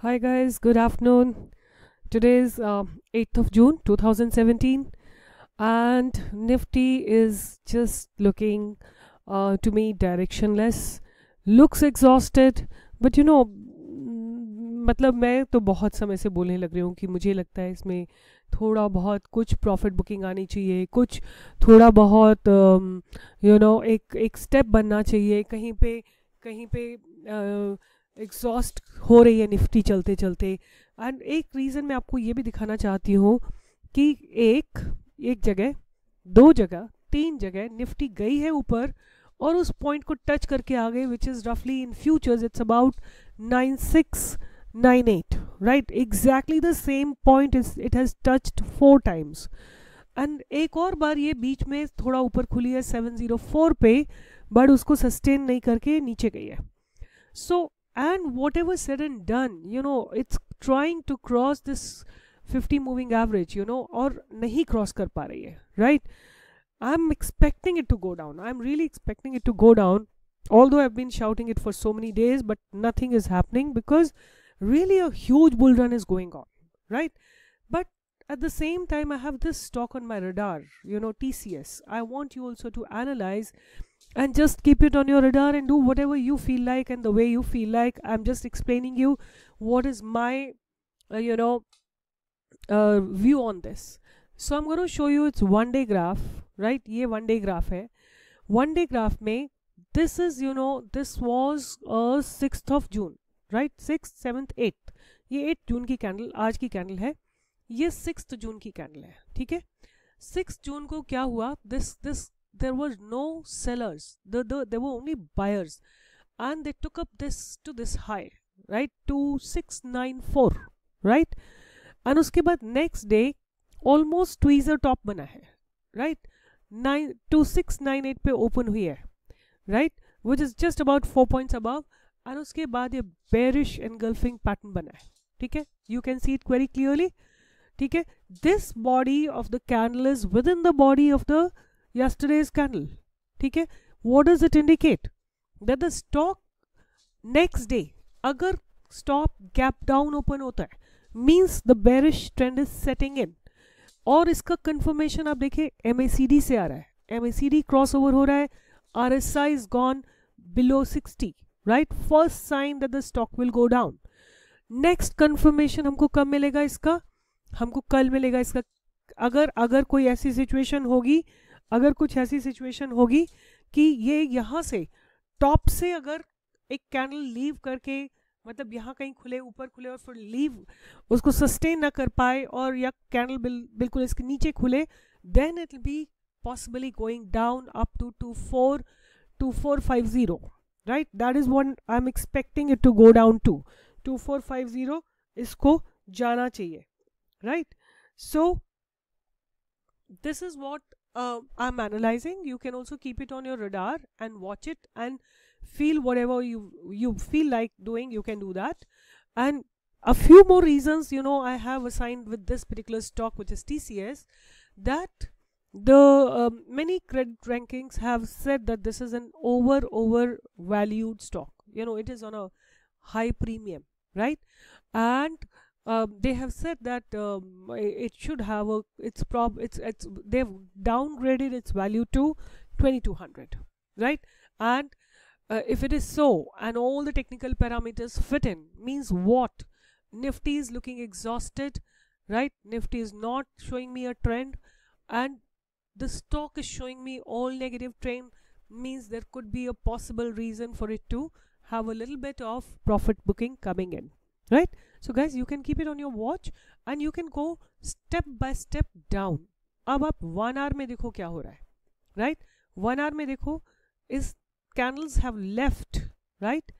Hi guys, good afternoon. Today is 8th of June 2017 and Nifty is just looking to me directionless, looks exhausted, but मतलब मैं तो बहुत समय से बोलने लग रही हूँ कि मुझे लगता है इसमें थोड़ा बहुत कुछ प्रॉफिट बुकिंग आनी चाहिए, कुछ थोड़ा बहुत एक स्टेप बनना चाहिए, कहीं पे एग्जॉस्ट हो रही है निफ्टी चलते चलते। एंड एक रीज़न मैं आपको ये भी दिखाना चाहती हूँ कि एक एक जगह, दो जगह, तीन जगह निफ्टी गई है ऊपर और उस पॉइंट को टच करके आ गए, विच इज़ रफली इन futures it's about 9698, right? Exactly the same point is it has touched 4 times. And एक और बार ये बीच में थोड़ा ऊपर खुली है 704 पे, बट उसको सस्टेन नहीं करके नीचे गई है। सो and whatever said and done, it's trying to cross this 50 moving average, और नहीं cross कर पा रही है, right? I'm expecting it to go down. I'm really expecting it to go down, although I've been shouting it for so many days, but nothing is happening because really a huge bull run is going on, right? But at the same time, I have this stock on my radar, TCS. I want you also to analyze and just keep it on your radar and do whatever you feel like and the way you feel like. I'm just explaining you what is my view on this. So I'm going to show you its 1 day graph, right? ये 1 day graph है. 1 day graph में this is this was 6th of June, right? 6th, 7th, 8th. ये 8 जून की candle, आज की candle है. ये 6th जून की कैंडल है, ठीक है? 6th जून को क्या हुआ? This there were no sellers, there were only buyers, and they took up this to this high, right? 2694, right? and उसके बाद next day almost tweezer top बना है, right? 2698 पे open हुई है, right? which is just about 4 points above, and उसके बाद ये bearish engulfing pattern बना है, ठीक है? you can see it very clearly, ठीक है? this body of the candle is within the body of the yesterday's candle, ठीक है? what does it indicate? that the stock next day अगर stop gap down open होता है means the bearish trend is setting in, और इसका confirmation आप देखिए MACD से आ रहा है, MACD crossover हो रहा है, RSI is gone below 60, right? first sign that the stock will go down. next confirmation हमको कब मिलेगा इसका? हमको कल मिलेगा इसका। अगर कोई ऐसी सिचुएशन होगी, अगर कुछ ऐसी सिचुएशन होगी कि ये यहाँ से टॉप से अगर एक कैंडल लीव करके, मतलब यहाँ कहीं खुले, ऊपर खुले और फिर लीव उसको सस्टेन ना कर पाए, और या कैंडल बिल्कुल इसके नीचे खुले, then it will be possibly going down up to 2450, right? That is what I am expecting it to go down to 2450, इसको जाना चाहिए, right? So this is what I'm analyzing. You can also keep it on your radar and watch it and feel whatever you feel like doing, you can do that. And a few more reasons I have assigned with this particular stock, which is TCS, that the many credit rankings have said that this is an over valued stock. it is on a high premium, right? And they have said that it should have they've downgraded its value to 2200, right? And if it is so, and all the technical parameters fit in, means what? Nifty is looking exhausted, right? Nifty is not showing me a trend, and the stock is showing me all negative trend, means there could be a possible reason for it to have a little bit of profit booking coming in, right? So guys, you can keep it on your watch and you can go step by step down. अब आप 1 hour में देखो क्या हो रहा है, right? 1 hour में देखो, is candles have left, right?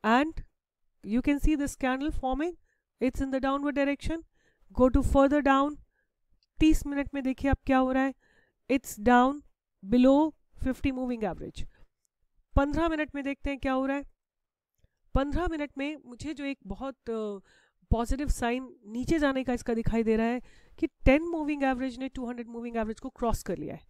And you can see this candle forming, it's in the downward direction. Go to further down, 30 minute में देखिए अब क्या हो रहा है, it's down below 50 moving average. 15 minute में देखते हैं क्या हो रहा है. 15 मिनट में मुझे जो एक बहुत पॉजिटिव साइन नीचे जाने का इसका दिखाई दे रहा है कि 10 मूविंग एवरेज ने 200 मूविंग एवरेज को क्रॉस कर लिया है,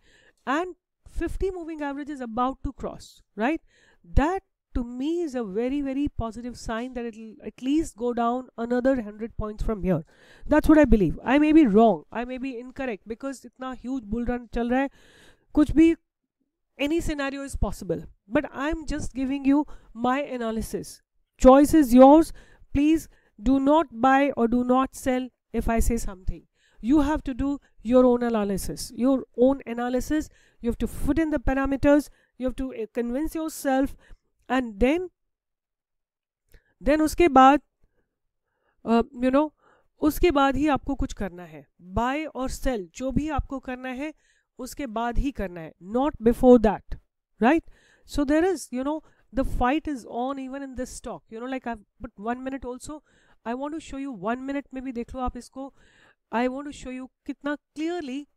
and 50 moving average is about to cross, right? That to me is a very, very positive sign that it'll at least go down another 100 points from here. That's what I believe. I may be wrong, I may be incorrect, because इतना huge bull run चल रहा है, कुछ भी, any scenario is possible. But I'm just giving you my analysis. Choice is yours. Please do not buy or do not sell if I say something. You have to do your own analysis. Your own analysis. You have to put in the parameters. You have to convince yourself, and then उसके बाद उसके बाद ही आपको कुछ करना है. Buy or sell, जो भी आपको करना है उसके बाद ही करना है, not before that, right? So there is, the fight is on even in this stock, like but 1 minute also I want to show you. 1 minute में भी देख लो आप इसको. I want to show you कितना clearly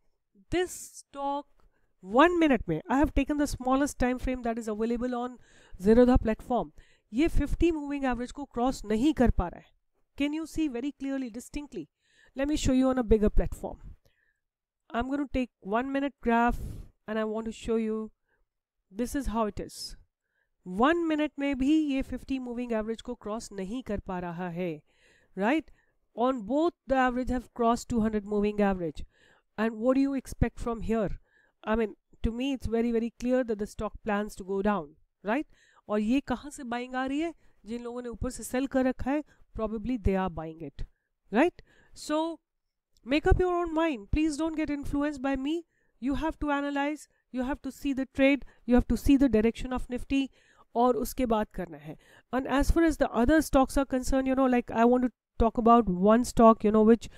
this stock 1 minute में. I have taken the smallest time frame that is available on Zerodha platform. ये 50 moving average को cross नहीं कर पा रहा है. Can you see very clearly, distinctly? Let me show you on a bigger platform. I'm going to take 1 minute graph and I want to show you. This is how it is. 1 minute में भी ये 50 moving average को cross नहीं कर पा रहा है, right? On both the average have crossed 200 moving average. And what do you expect from here? I mean, to me it's very, very clear that the stock plans to go down, right? और ये कहाँ से buying आ रही है? जिन लोगों ने ऊपर से sell कर रखा है, probably they are buying it, right? So make up your own mind. Please don't get influenced by me. You have to analyze, you have to see the trade, you have to see the direction of Nifty, और उसके बाद करना है. And as far as the other stocks are concerned, like I want to talk about one stock, which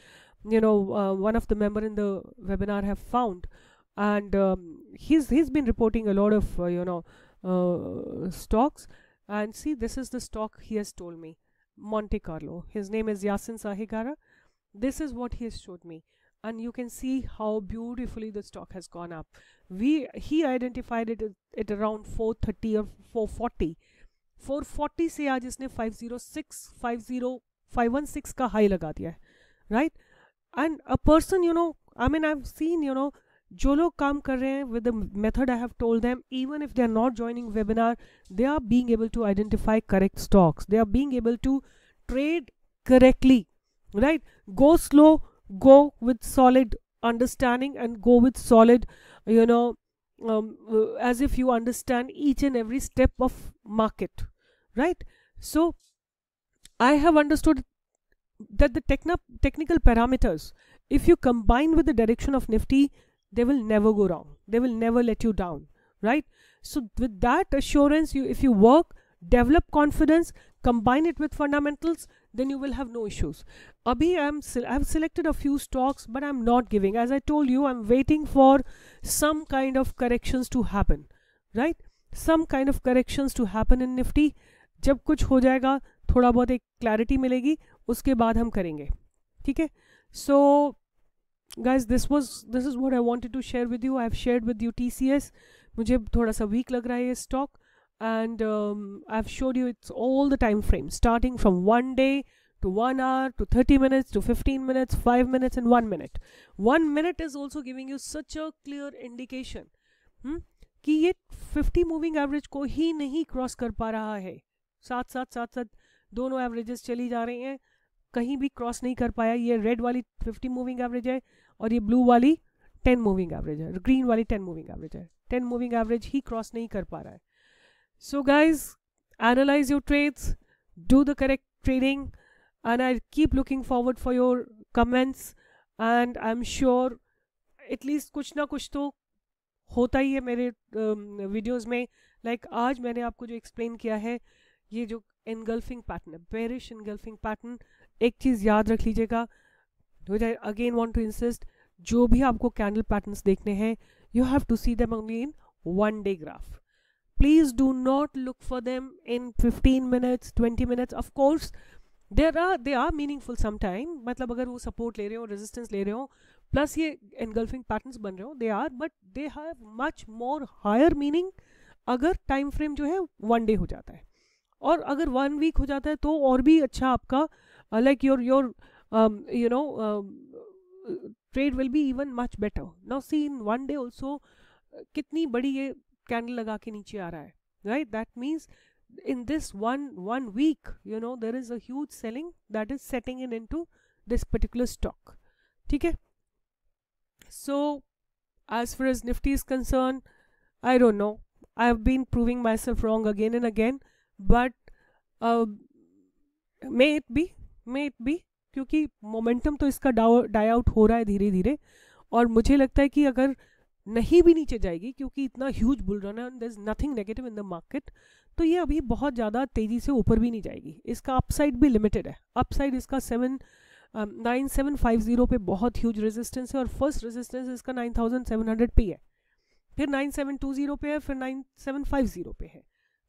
one of the member in the webinar have found, and he's been reporting a lot of stocks. And see, this is the stock he has told me, Monte Carlo. His name is Yasin Sahigara. This is what he has showed me, and you can see how beautifully the stock has gone up. He identified it at around 430 or 440. 440 से आज इसने 516 का high लगा दिया है, right? And a person, I mean, I've seen, जो लोग काम कर रहे हैं with the method I have told them, even if they are not joining webinar, they are being able to identify correct stocks. They are being able to trade correctly, right? Go slow, go with solid understanding, and go with solid, as if you understand each and every step of market, right? So I have understood that the technical parameters, if you combine with the direction of Nifty, they will never go wrong. They will never let you down, right? So with that assurance, if you work, develop confidence, combine it with fundamentals, then you will have no issues. Abhi I've selected a few stocks, but I'm not giving. As I told you, I'm waiting for some kind of corrections to happen, right? Some kind of corrections to happen in Nifty. जब कुछ हो जाएगा, थोड़ा बहुत एक clarity मिलेगी, उसके बाद हम करेंगे, ठीक है? So guys, this is what I wanted to share with you. I have shared with you TCS. मुझे थोड़ा सा weak लग रहा है ये stock, and I've showed you it's all the time frames, starting from 1 day to 1 hour to 30 minutes to 15 minutes, 5 minutes, and 1 minute. 1 minute is also giving you such a clear indication कि ये 50 moving average को ही नहीं cross कर पा रहा है. साथ दोनों averages चली जा रही हैं, कहीं भी क्रॉस नहीं कर पाया. ये रेड वाली 50 मूविंग एवरेज है और ये ब्लू वाली 10 मूविंग एवरेज है, ग्रीन वाली 10 मूविंग एवरेज है. 10 मूविंग एवरेज ही क्रॉस नहीं कर पा रहा है. So guys, analyse your trades, do the correct trading, and I keep looking forward for your comments, and I am sure at least कुछ ना कुछ तो होता ही है मेरे वीडियोज़ में. लाइक आज मैंने आपको जो एक्सप्लेन किया है, ये जो एनगल्फिंग पैटर्न है, बेरिश एनगल्फिंग पैटर्न, एक चीज़ याद रख लीजिएगा, which I again want to insist, जो भी आपको कैंडल पैटर्न्स देखने हैं, you have to see them only in 1 day graph. Please do not look for them in 15 minutes, 20 minutes. Of course, they are meaningful sometime. मतलब अगर वो support ले रहे हो, resistance ले रहे हो, plus ये engulfing patterns बन रहे हो, they are, but they have much more higher meaning अगर time frame जो है 1 day हो जाता है. और अगर 1 week हो जाता है तो और भी अच्छा आपका, like your trade will be even much better. Now see, in 1 day also कितनी बड़ी ये कैंडल लगा के नीचे आ रहा है, right? That means in this one week, you know, there is a huge selling that is setting in into this particular stock. Okay. So as far as Nifty is concerned, I don't know, I've been proving myself wrong again and again, but may it be क्योंकि momentum तो इसका die out हो रहा है धीरे धीरे, और मुझे लगता है कि अगर नहीं भी नीचे जाएगी क्योंकि इतना ह्यूज बुल रन है, there is nothing negative in the market, तो ये अभी बहुत ज़्यादा तेज़ी से ऊपर भी नहीं जाएगी. इसका अपसाइड भी लिमिटेड है. अपसाइड इसका 9750 पे बहुत ह्यूज रेजिस्टेंस है, और फर्स्ट रेजिस्टेंस इसका 9700 पे है, फिर 9720 पे है, फिर 9750 पे है.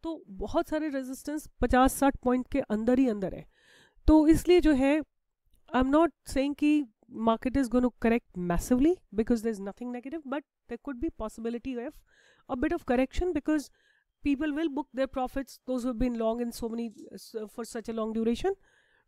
तो बहुत सारे रेजिस्टेंस 50-60 पॉइंट के अंदर ही अंदर है. तो इसलिए जो है, आई एम नॉट सेइंग कि market is going to correct massively because there's nothing negative, but there could be possibility of a bit of correction because people will book their profits, those who have been long in so many for such a long duration,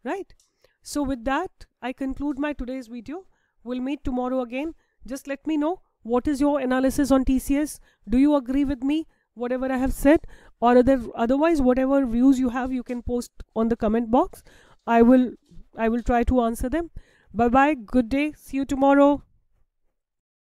right? So with that, I conclude my today's video. We'll meet tomorrow again. Just let me know what is your analysis on TCS. Do you agree with me whatever I have said, or otherwise whatever views you have, you can post on the comment box. I will try to answer them. Bye bye, good day, see you tomorrow.